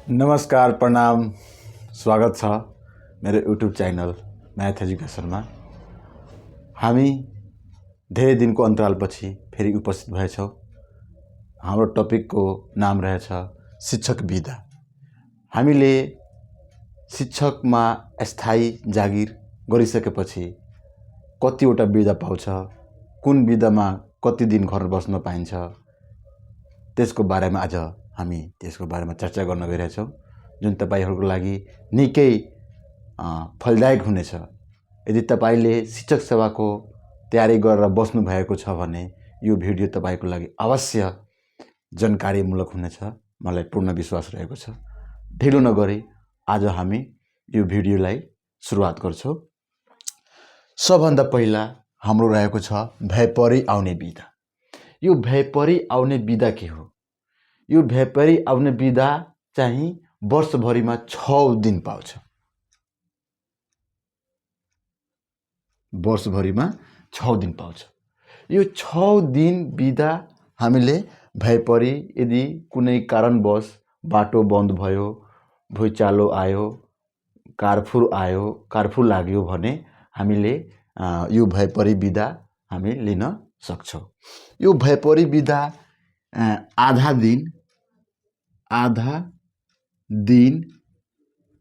नमस्कार, प्रणाम, स्वागत छ मेरो युट्युब च्यानल म्याथ एजुकेसनमा। हामी धेरै दिनको अन्तरालपछि फेरि उपस्थित भएछौँ। हाम्रो टपिकको नाम रहेछ शिक्षक विधा। हामीले शिक्षकमा स्थायी जागिर गरिसकेपछि कतिवटा विधा पाउँछ, कुन विधामा कति दिन घर बस्न पाइन्छ, त्यसको बारेमा आज हामी त्यसको बारेमा चर्चा गर्न गइरहेछौँ, जुन तपाईहरूको लागि निकै फलदायक हुनेछ। यदि तपाईले शिक्षक सेवाको तयारी गरेर बस्नु भएको छ भने यो भिडियो तपाईको लागि अवश्य जानकारीमूलक हुनेछ, मलाई पूर्ण विश्वास रहेको छ। ढिलो नगरी आज हामी यो भिडियोलाई सुरुवात गर्छौँ। सबभन्दा पहिला हाम्रो रहेको छ भएपरि आउने विधा। यो भएपरि आउने विधा के हो? यो भएपरि आउने विधा चाहिँ वर्षभरिमा 6 दिन पाउँछ। वर्षभरिमा 6 दिन पाउँछ। यो 6 दिन विधा हामीले भएपरि यदि कुनै कारणवश बाटो बन्द भयो, भुइँचालो आयो, कारफुर लाग्यो भने हामीले यो भएपरि विधा हामी लिन सक्छौँ। यो भएपरि विधा आधा दिन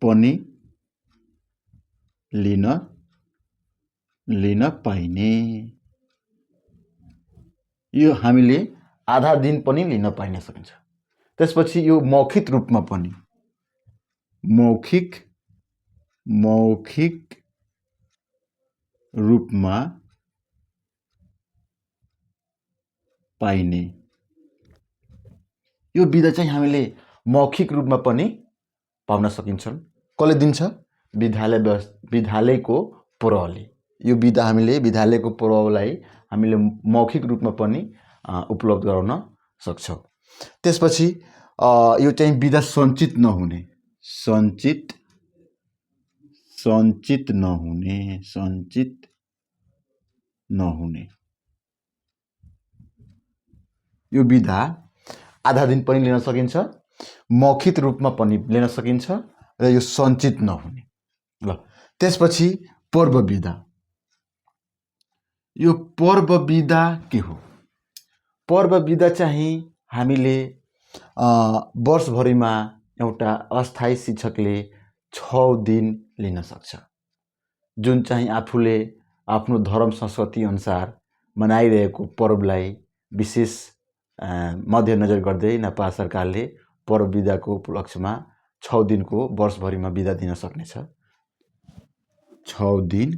पनि लिन पाइने। यो हामीले आधा दिन पनि लिन पाइन सकिन्छ। त्यसपछि यो मौखिक रूपमा पनि मौखिक रूपमा पाइने। यो विधा चाहिँ हामीले मौखिक रूपमा पनि पाउन सकिन्छन्। कसले दिन्छ? विद्यालयको प्रहरीले। यो विधा हामीले विद्यालयको प्रहरीलाई हामीले मौखिक रूपमा पनि उपलब्ध गराउन सक्छौँ। त्यसपछि यो चाहिँ विधा सञ्चित नहुने। यो विधा आधा दिन पनि लिन सकिन्छ, मौखिक रूपमा पनि लिन सकिन्छ र यो सञ्चित नहुने। ल, त्यसपछि पर्व विधा। यो पर्व विधा के हो? पर्व विधा चाहिँ हामीले वर्षभरिमा एउटा अस्थायी शिक्षकले 6 दिन लिन सक्छ, जुन चाहिँ आफूले आफ्नो धर्म संस्कृति अनुसार मनाइरहेको पर्वलाई विशेष मध्यनजर गर्दै नेपाल सरकारले पर्व विधाको उपलक्ष्यमा 6 दिनको वर्षभरिमा विधा दिन सक्नेछ। 6 दिन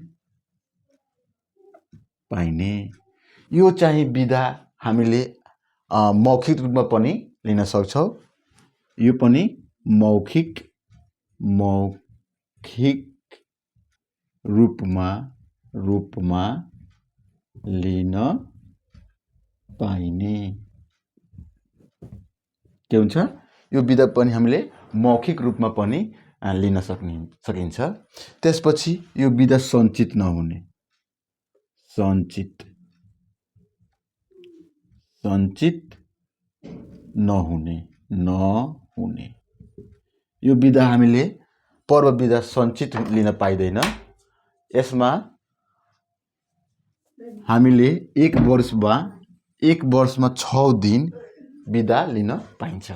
पाइने। यो चाहिँ विधा हामीले मौखिक रूपमा पनि लिन सक्छौँ। यो पनि मौखिक रूपमा लिन पाइने। के हुन्छ? यो विधा पनि हामीले मौखिक रूपमा पनि लिन सकिन्छ। त्यसपछि यो विधा सञ्चित नहुने। यो विधा हामीले पर्व विधा सञ्चित लिन पाइँदैन। यसमा हामीले एक वर्षमा 6 दिन विधा लिन पाइन्छ।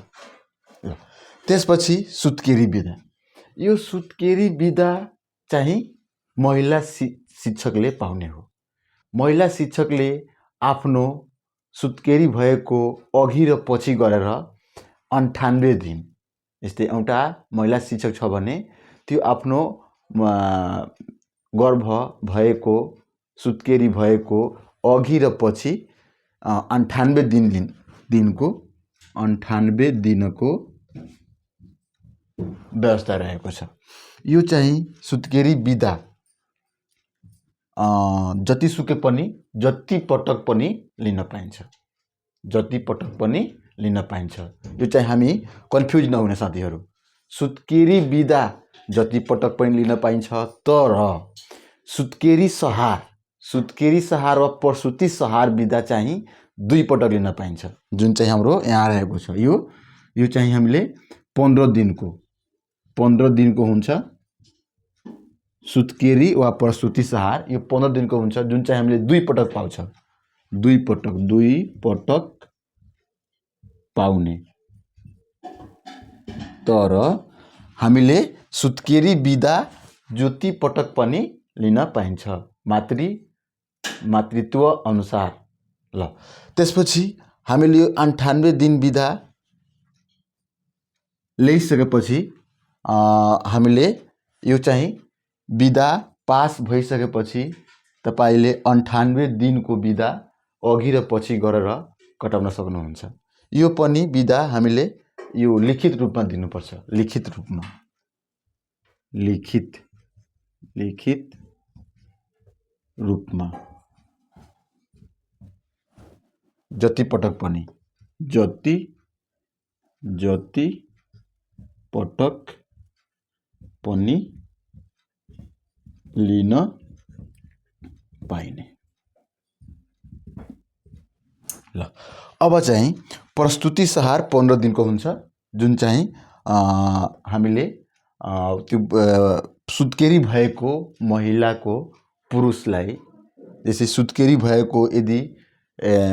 त्यसपछि सुत्केरी विधा। यो सुत्केरी विधा चाहिँ महिला शिक्षकले पाउने हो। महिला शिक्षकले आफ्नो सुत्केरी भएको अघि र पछि गरेर 98 दिन, यस्तै एउटा महिला शिक्षक छ भने त्यो आफ्नो गर्भ भएको, सुत्केरी भएको अघि र पछि 98 दिनको व्यवस्था रहेको छ। यो चाहिँ सुत्केरी विधा जतिसुकै पनि जति पटक पनि लिन पाइन्छ। यो चाहिँ हामी कन्फ्युज नहुने साथीहरू। सुत्केरी विधा जति पटक पनि लिन पाइन्छ, तर सुत्केरी सहार वा प्रसुति सहार विधा चाहिँ 2 पटक लिन पाइन्छ, जुन चाहिँ हाम्रो यहाँ रहेको छ। यो चाहिँ हामीले 15 दिनको 15 दिनको हुन्छ। सुत्केरी वा प्रस्तुति सहार यो 15 दिनको हुन्छ, जुन चाहिँ हामीले 2 पटक पाउँछ। 2 पटक पाउने। तर हामीले सुत्केरी बिदा जति पटक पनि लिन पाइन्छ मातृत्व अनुसार। ल त्यसपछि हामीले यो 98 दिन बिदा ल्याइसकेपछि हामीले यो चाहिँ बिदा पास भइसकेपछि तपाईले 98 दिनको बिदा अघि र पछि गरेर कटाउन सक्नुहुन्छ। यो पनि बिदा हामीले यो लिखित रूपमा दिनुपर्छ। लिखित रूपमा जति पटक पनि लिन पाइने। ल अब चाहिँ प्रस्तुति सहार 15 दिनको हुन्छ, जुन चाहिँ हामीले त्यो सुत्केरी भएको महिलाको पुरुषलाई, जस्तै सुत्केरी भएको यदि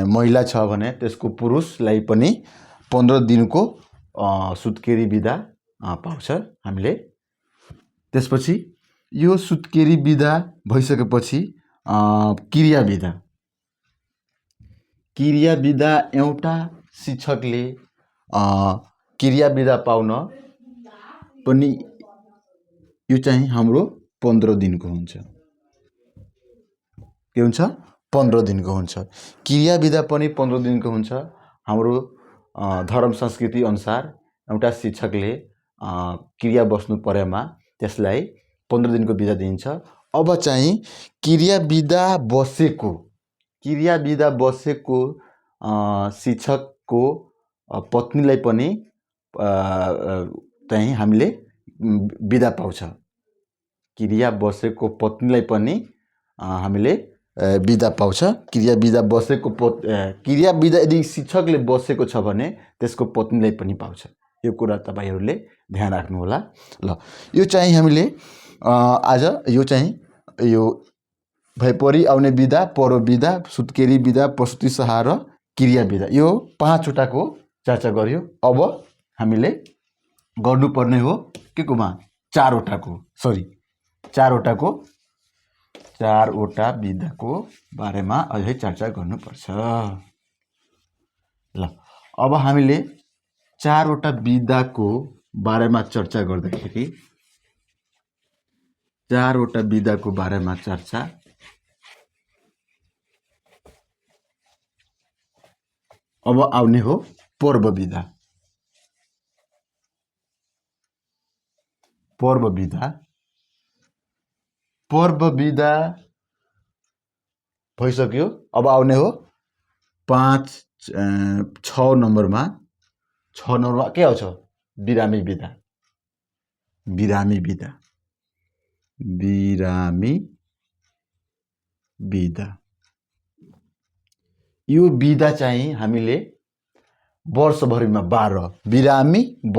महिला छ भने त्यसको पुरुषलाई पनि 15 दिनको सुत्केरी बिदा पाउँछ हामीले। त्यसपछि यो सुत्केरी बिदा भइसकेपछि क्रिया बिदा एउटा शिक्षकले क्रिया बिदा पाउन पनि यो चाहिँ हाम्रो 15 दिनको हुन्छ। के हुन्छ? 15 दिनको हुन्छ। क्रिया बिदा पनि 15 दिनको हुन्छ। हाम्रो धर्म संस्कृति अनुसार एउटा शिक्षकले क्रिया बस्नु परेमा त्यसलाई 15 दिनको बिदा दिन्छ। अब चाहिँ क्रिया बिदा बसेको शिक्षकको पत्नीलाई पनि चाहिँ हामीले बिदा पाउँछ। क्रिया बसेको पत्नीलाई पनि हामीले बिदा पाउँछ। क्रिया बिदा यदि शिक्षकले बसेको छ भने त्यसको पत्नीलाई पनि पाउँछ। यो कुरा तपाईहरुले ध्यान राख्नु होला। ल यो चाहिँ हामीले आज यो चाहिँ यो भइपरि आउने बिदा, पर्व बिदा, सुत्केरी बिदा, प्रस्तुति सहार र क्रिया बिदा, यो 5 वटाको चर्चा गर्यो। अब हामीले गर्नुपर्ने हो के कोमा 4 वटा बिदाको बारेमा अझै चर्चा गर्नुपर्छ। ल अब हामीले 4 वटा बिदाको बारेमा चर्चा गर्दाखेरि 4 वटा बिदाको बारेमा चर्चा अब आउने हो पर्व बिदा। पर्व बिदा भइसक्यो। अब आउने हो 6 नम्बरमा के आउँछ? बिरामी बिदा। यो बिदा चाहिँ हामीले वर्षभरिमा 12 बिरामी ब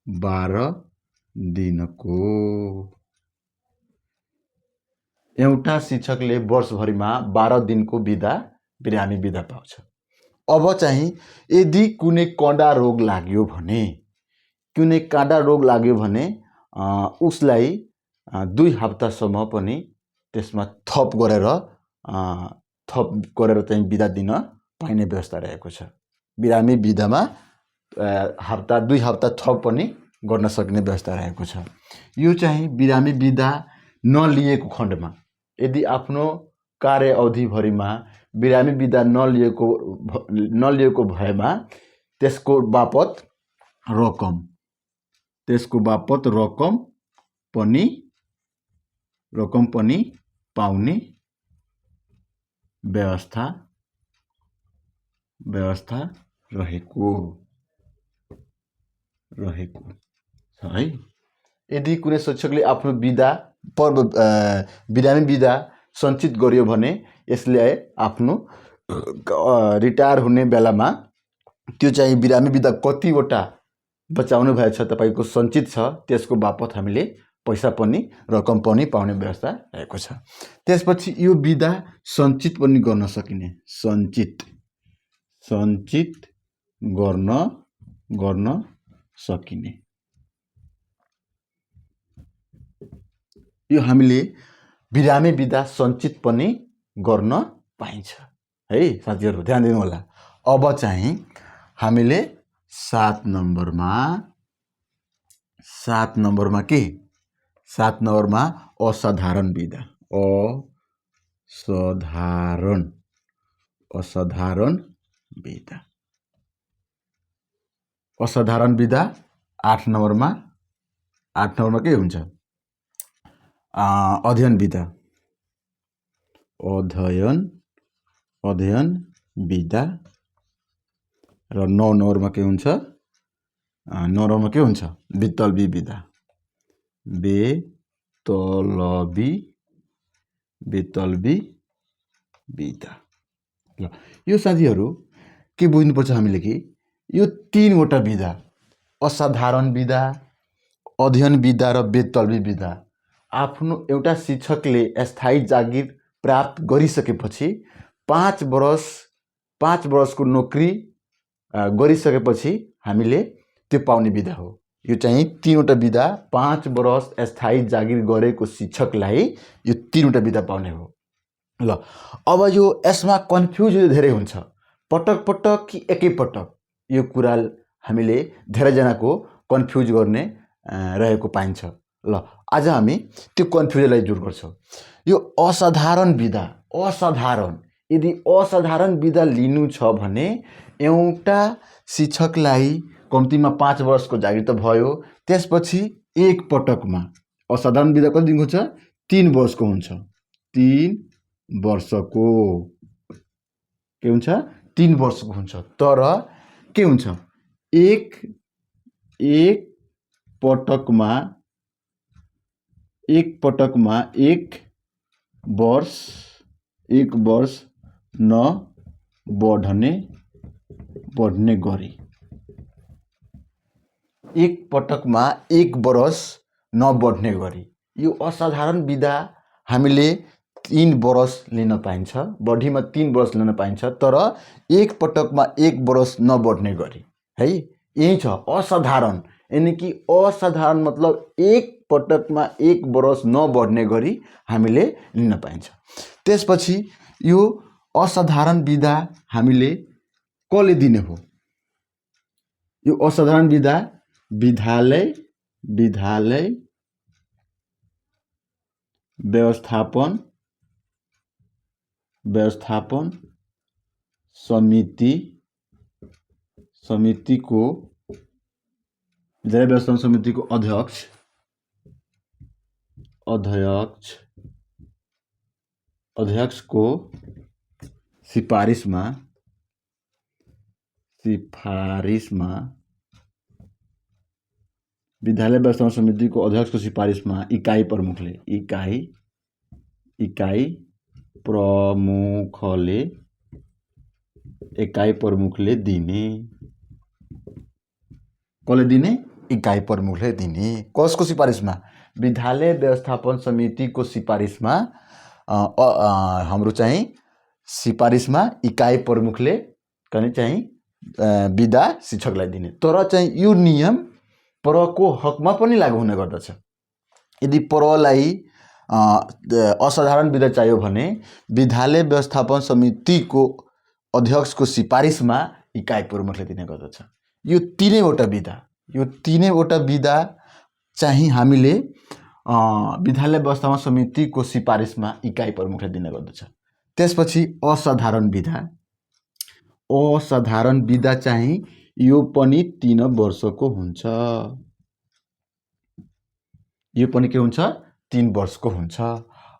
12 दिनको एउटा शिक्षकले वर्षभरिमा 12 दिनको बिदा बिरामी बिदा पाउँछ। अब चाहिँ यदि कुनै काँडा रोग लाग्यो भने उसलाई 2 हप्तासम्म पनि त्यसमा थप गरेर चाहिँ बिदा दिन पाइने व्यवस्था रहेको छ। बिरामी बिदामा 2 हप्ता थप पनि गर्न सक्ने व्यवस्था रहेको छ। यो चाहिँ बिरामी बिदा नलिएको खण्डमा, यदि आफ्नो कार्य अवधिभरिमा बिरामी बिदा नलिएको भएमा त्यसको बापत रकम पनि पाउने व्यवस्था रहेको छ है। यदि कुनै शिक्षकले आफ्नो बिरामी बिदा सञ्चित गर्यो भने यसले आफ्नो रिटायर हुने बेलामा त्यो चाहिँ बिरामी बिदा कतिवटा बचाउनु भएछ तपाईँको सञ्चित छ, त्यसको बापत हामीले पैसा पनि रकम पनि पाउने व्यवस्था रहेको छ। त्यसपछि यो बिदा सञ्चित पनि गर्न सकिने, सञ्चित गर्न सकिने। यो हामीले बिरामी बिदा सञ्चित पनि गर्न पाइन्छ है साथीहरू, ध्यान दिनु होला। अब चाहिँ हामीले 7 नम्बरमा के 7 नम्बरमा असाधारण बिदा, असाधारण बिदा। असाधारण बिदा 8 नम्बरमा के हुन्छ? अध्ययन बिदा, अध्ययन बिदा। र 9 नम्बरमा के हुन्छ? 9 नम्बरमा के हुन्छ? बेतलबी बिदा, बेतलबी बिदा। ल यो साथीहरू के बुझ्नुपर्छ हामीले कि यो 3वटा बिदा, असाधारण बिदा, अध्ययन बिदा र बेतलबी बिदा, आफ्नो एउटा शिक्षकले अस्थायी जागिर प्राप्त गरिसकेपछि 5 वर्षको नोकरी गरिसकेपछि हामीले त्यो पाउने बिदा हो। यो चाहिँ 3वटा बिदा 5 वर्ष अस्थायी जागिर गरेको शिक्षकलाई यो 3वटा बिदा पाउने हो। ल अब यो यसमा कन्फ्युज धेरै हुन्छ, पटक पटक कि एकैपटक, यो कुरा हामीले धेरैजनाको कन्फ्युज गर्ने रहेको पाइन्छ। ल आज हामी त्यो कन्फ्युजनलाई दूर गर्छौँ। यो असाधारण बिदा, यदि असाधारण बिदा लिनु छ भने एउटा शिक्षकलाई कम्तीमा 5 वर्षको जागिर त भयो, त्यसपछि एक पटकमा असाधारण बिदा कति दिनको छ? 3 वर्षको हुन्छ। 3 वर्षको के हुन्छ? 3 वर्षको हुन्छ। तर के हुन्छ? एक पटकमा एक वर्ष बढ्ने गरी, एक पटकमा 1 वर्ष नबढ्ने गरी यो असाधारण बिदा हामीले 3 वर्ष लिन पाइन्छ, बढीमा 3 वर्ष लिन पाइन्छ, तर एक पटकमा 1 वर्ष नबढ्ने गरी है। यही छ असाधारण, यानी कि असाधारण मतलब एक पटकमा 1 वर्ष नबढ्ने गरी हामीले लिन पाइन्छ। त्यसपछि यो असाधारण बिदा हामीले कसले दिने हो? यो असाधारण बिदा विद्यालय व्यवस्थापन समितिको अध्यक्षको सिफारिसमा विद्यालय व्यवस्थापन समितिको अध्यक्षको सिफारिसमा इकाइ प्रमुखले दिने। कसले दिने? इकाइ प्रमुखले दिने। कसको सिफारिसमा? विद्यालय व्यवस्थापन समितिको सिफारिसमा हाम्रो चाहिँ सिफारिसमा इकाइ प्रमुखले चाहिँ बिदा शिक्षकलाई दिने। तर चाहिँ यो नियम परको हकमा पनि लागू हुने गर्दछ। यदि परलाई असाधारण बिदा चाहियो भने विद्यालय व्यवस्थापन समितिको अध्यक्षको सिफारिसमा इकाइ प्रमुखले दिने गर्दछ। यो तीनैवटा बिदा चाहिँ हामीले विद्यालय व्यवस्थापन समितिको सिफारिसमा इकाइ प्रमुखले दिने गर्दछ। त्यसपछि असाधारण बिदा चाहिँ यो पनि 3 वर्षको हुन्छ। यो पनि के हुन्छ? 3 वर्षको हुन्छ।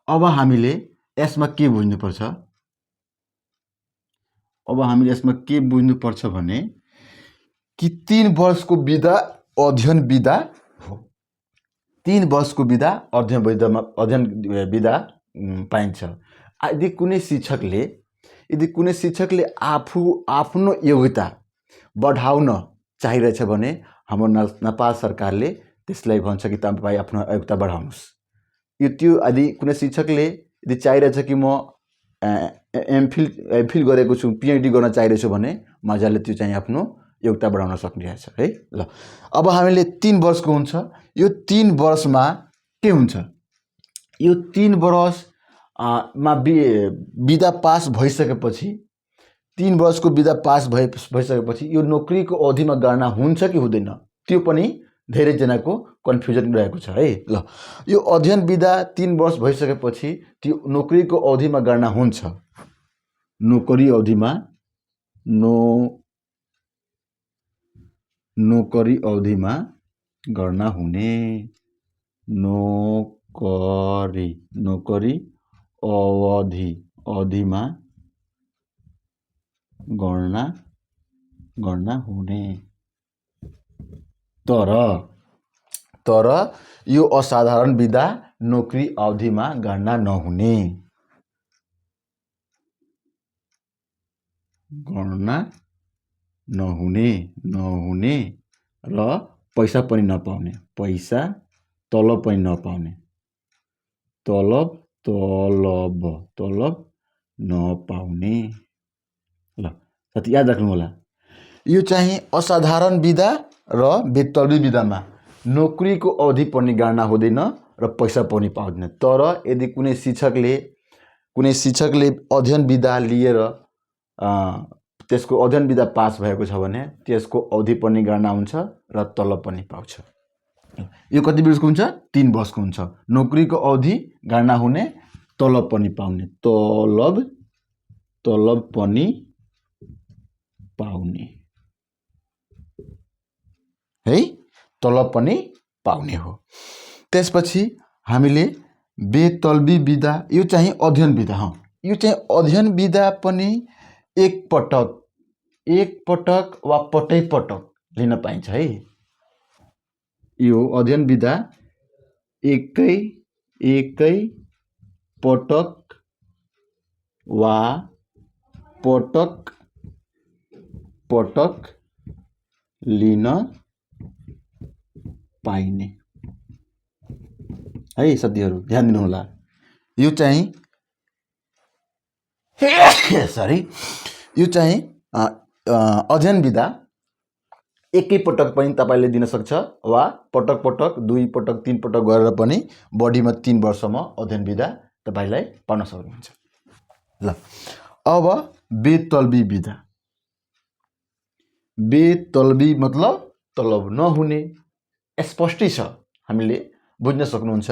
अब हामीले यसमा के बुझ्नुपर्छ? भने कि 3 वर्षको बिदा अध्ययन बिदा हो। 3 वर्षको बिदा अध्ययन बिदा पाइन्छ। यदि कुनै शिक्षकले आफ्नो योग्यता बढाउन चाहिरहेछ भने हाम्रो नेपाल सरकारले त्यसलाई भन्छ कि तपाईँ आफ्नो आयुक्त बढाउनुहोस्। यो त्यो यदि कुनै शिक्षकले यदि चाहिरहेछ कि म एमफिल गरेको छु, पिएचडी गर्न चाहिरहेछु भने मजाले त्यो चाहिँ आफ्नो योग्यता बढाउन सक्ने रहेछ है। ल अब हामीले 3 वर्षको हुन्छ। यो 3 वर्षमा के हुन्छ? यो 3 वर्षमा बिदा पास भइसकेपछि 3 वर्षको बिदा पास भइसकेपछि यो नोकरीको अवधिमा गणना हुन्छ कि हुँदैन, त्यो पनि धेरैजनाको कन्फ्युजन रहेको छ है। ल यो अध्ययन बिदा 3 वर्ष भइसकेपछि त्यो नोकरीको अवधिमा गणना हुन्छ। नोकरी अवधिमा नोकरी अवधिमा गणना हुने। नोकरी अवधिमा गणना हुने। तर यो असाधारण बिदा नोकरी अवधिमा गणना नहुने। र पैसा पनि नपाउने, तलब पनि नपाउने, तलब नपाउने। ल साथी याद राख्नु होला, यो चाहिँ असाधारण बिदा र बेतलबी बिदामा नोकरीको अवधि पनि गणना हुँदैन र पैसा पनि पाउँदैन। तर यदि कुनै शिक्षकले अध्ययन बिदा लिएर त्यसको अध्ययन बिदा पास भएको छ भने त्यसको अवधि पनि गणना हुन्छ र तलब पनि पाउँछ। यो कति वर्षको हुन्छ? 3 वर्षको हुन्छ। नोकरीको अवधि गणना हुने, तलब पनि पाउने, तलब पनि पाउने है, तलब पनि पाउने हो। त्यसपछि हामीले बेतलबी बिदा, यो चाहिँ अध्ययन बिदा हो। यो चाहिँ अध्ययन बिदा पनि एक पटक वा पटक लिन पाइन्छ है। यो अध्ययन बिदा एकै पटक वा पटक लिन पाइने है। साथीहरू ध्यान दिनु होला, यो चाहिँ यो चाहिँ अध्ययन बिदा एकै पटक पनि तपाईले दिन सक्छ वा पटक 2 पटक 3 पटक गरेर पनि बढीमा 3 वर्षसम्म अध्ययन बिदा तपाईलाई पाउन सक्नुहुन्छ। ल अब बेतलबी बिदा। बेतलबी मतलब तलब नहुने। स्पष्टै छ, हामीले बुझ्न सक्नुहुन्छ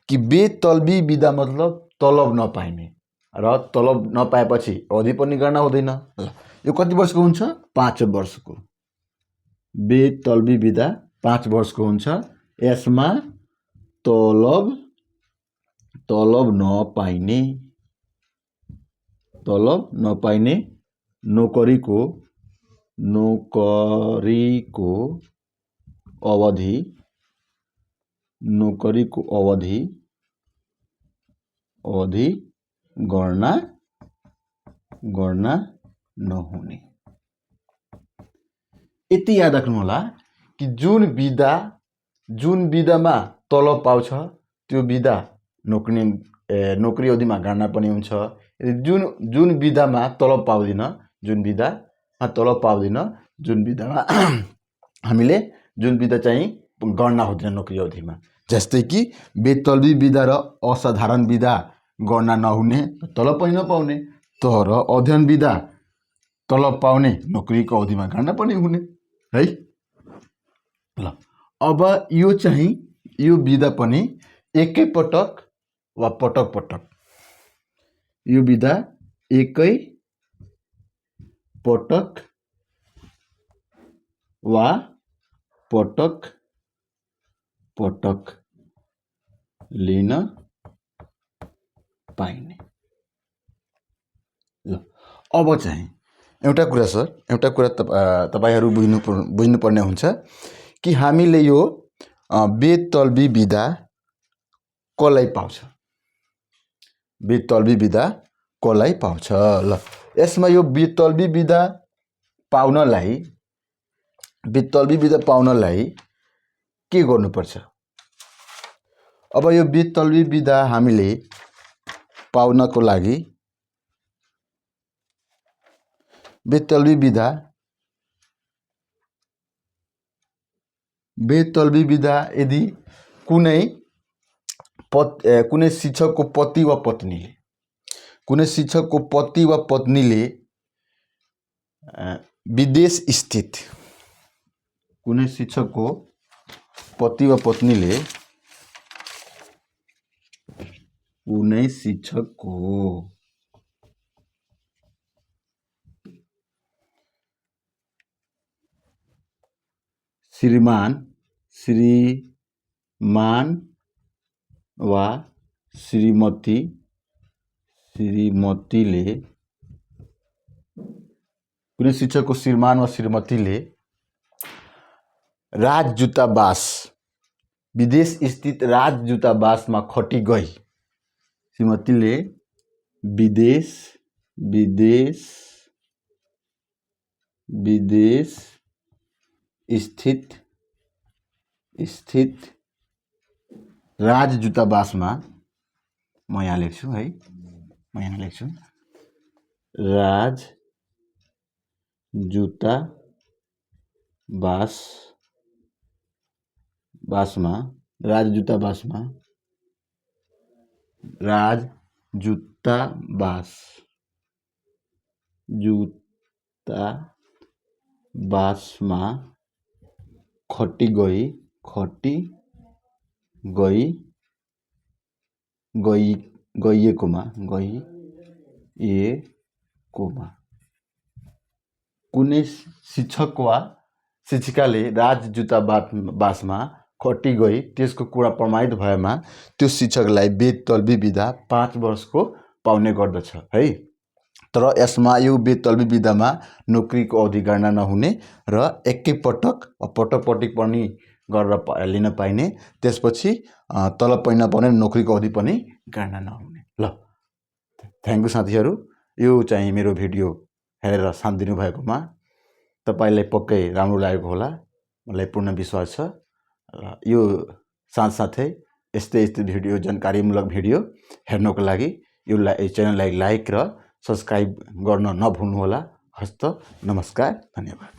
कि बेतलबी बिदा मतलब तलब नपाइने र तलब नपाएपछि अवधि पनि गणना हुँदैन। ल यो कति वर्षको हुन्छ? 5 वर्षको। बेतलबी बिदा 5 वर्षको हुन्छ। यसमा तलब नपाइने नोकरीको अवधि गणना नहुने। यति याद राख्नु होला कि जुन बिदामा तलब पाउँछ त्यो बिदा नोकरी अवधिमा गणना पनि हुन्छ। जुन बिदामा तलब पाउँदैन, जुन बिदामा हामीले जुन बिदा चाहिँ गणना हुँदैन नोकरी अवधिमा, जस्तै कि बेतलबी बिदा र असाधारण बिदा गणना नहुने, तलब पनि नपाउने। तर अध्ययन बिदा तलब पाउने, नोकरीको अवधिमा गणना पनि हुने है। ल अब यो चाहिँ यो बिदा पनि एकै पटक वा पटक यो बिदा एकै पटक वा पटक लिन पाइने। ल अब चाहिँ एउटा कुरा तपाईहरु बुझ्नुपर्ने हुन्छ कि हामीले यो बेतलबी बिदा कसलाई पाउँछ? बेतलबी बिदा कसलाई पाउँछ? ल यसमा यो बेतलबी बिदा पाउनलाई वितल्बी विधा पाउनलाई के गर्नुपर्छ? अब यो वितल्बी विधा हामीले पाउनको लागि वितल्बी विधा यदि कुनै शिक्षकको पति वा पत्नीले विदेश स्थित कुनै शिक्षकको पति वा पत्नीले कुनै शिक्षकको श्रीमान वा श्रीमतीले कुनै शिक्षकको श्रीमान वा श्रीमतीले राजदूतावास विदेश स्थित राजदूतावासमा खटी गई। श्रीमतीले विदेश स्थित राजदूतावासमा म यहाँ लेख्छु है राजदूतावासमा खटी गइएकोमा कुनै शिक्षक वा शिक्षिकाले राजदूतावासमा खटी गई त्यसको कुरा प्रमाणित भएमा त्यो शिक्षकलाई बेतल्बी विधा 5 वर्षको पाउने गर्दछ है। तर यसमा यो बेतल्बी विधामा नोकरीको अवधि गणना नहुने र एकैपटक पटक पनि गरेर लिन पाइने, त्यसपछि तलब पनि नपाउने, नोकरीको अवधि पनि गणना नहुने। ल थ्याङ्क यू साथीहरू, यो चाहिँ मेरो भिडियो हेरेर साथ दिनुभएकोमा तपाईलाई पक्कै राम्रो लागेको होला, मलाई पूर्ण विश्वास छ। यो साथसाथै यस्तै भिडियो जानकारीमूलक भिडियो हेर्नको लागि यो च्यानललाई लाइक र सब्सक्राइब गर्न नभुल्नुहोला। हस्त नमस्कार, धन्यवाद।